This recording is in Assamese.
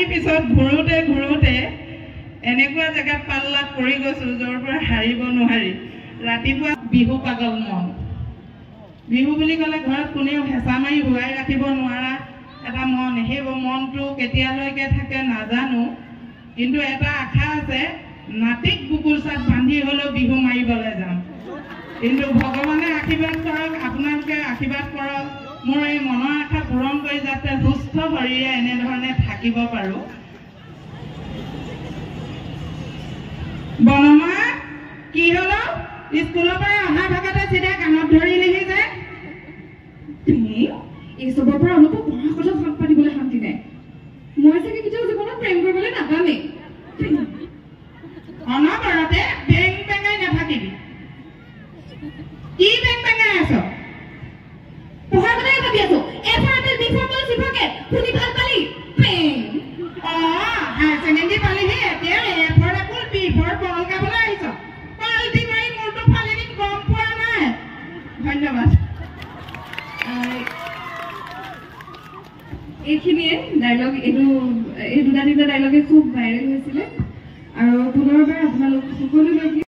পিছত ঘূৰোতে ঘূৰোতে এনেকুৱা জেগাত পাল্লাত পৰি গৈছোঁ য'ৰ পৰা হাৰিব নোৱাৰি। ৰাতিপুৱা বিহু পাগল মন। বিহু বুলি ক'লে ঘৰত কোনেও হেঁচা মাৰি ভুৱাই ৰাখিব নোৱাৰা এটা মন। সেই মনটো কেতিয়ালৈকে থাকে নাজানো, কিন্তু এটা আশা আছে, নাতিক বুকুৰ চাত বান্ধি হ'লেও বিহু মাৰিবলৈ যাম। কিন্তু ভগৱানে আশীৰ্বাদ কৰক, আপোনালোকে আশীৰ্বাদ কৰক, মোৰ এই মনৰ আশা পূৰণ কৰি যাতে সুস্থ শৰীৰে এনেধৰণে থাকিব পাৰোঁ। বনমা কি হলো? স্কুলৰ পৰা অহা ভাগতে চিধা কাণত ধৰিলেহি যে। এই চবৰ পৰা অলপো পঢ়া কথা ভাগ পাতিবলৈ শান্তি নাই। মই চাগে কেতিয়াও জীৱনত প্ৰেম কৰিবলৈ নাজানে। অনবৰতে বেং বেঙাই নাথাকিবি। কি বেং বেঙাই আছ? পঢ়াৰ কথাই ভাবি আছো। এফাৰতে বিফাৰলৈ সিফাকে শুনি ভাল পালি? প্ৰেম। হায়াৰ ছেকেণ্ডেৰী পালিহি, এতিয়া এফৰ আকৌ বিফৰ বল গাবলৈ আহিছ। পাল্টি মাৰি মূৰটো ফালি দিম, গম পোৱা নাই। ধন্যবাদ। এইখিনিয়ে ডাইলগ, এই দুটা তিনিটা ডাইলগে খুব ভাইৰেল হৈছিলে আৰু পুনৰবাৰ আপোনালোক সকলোলৈকে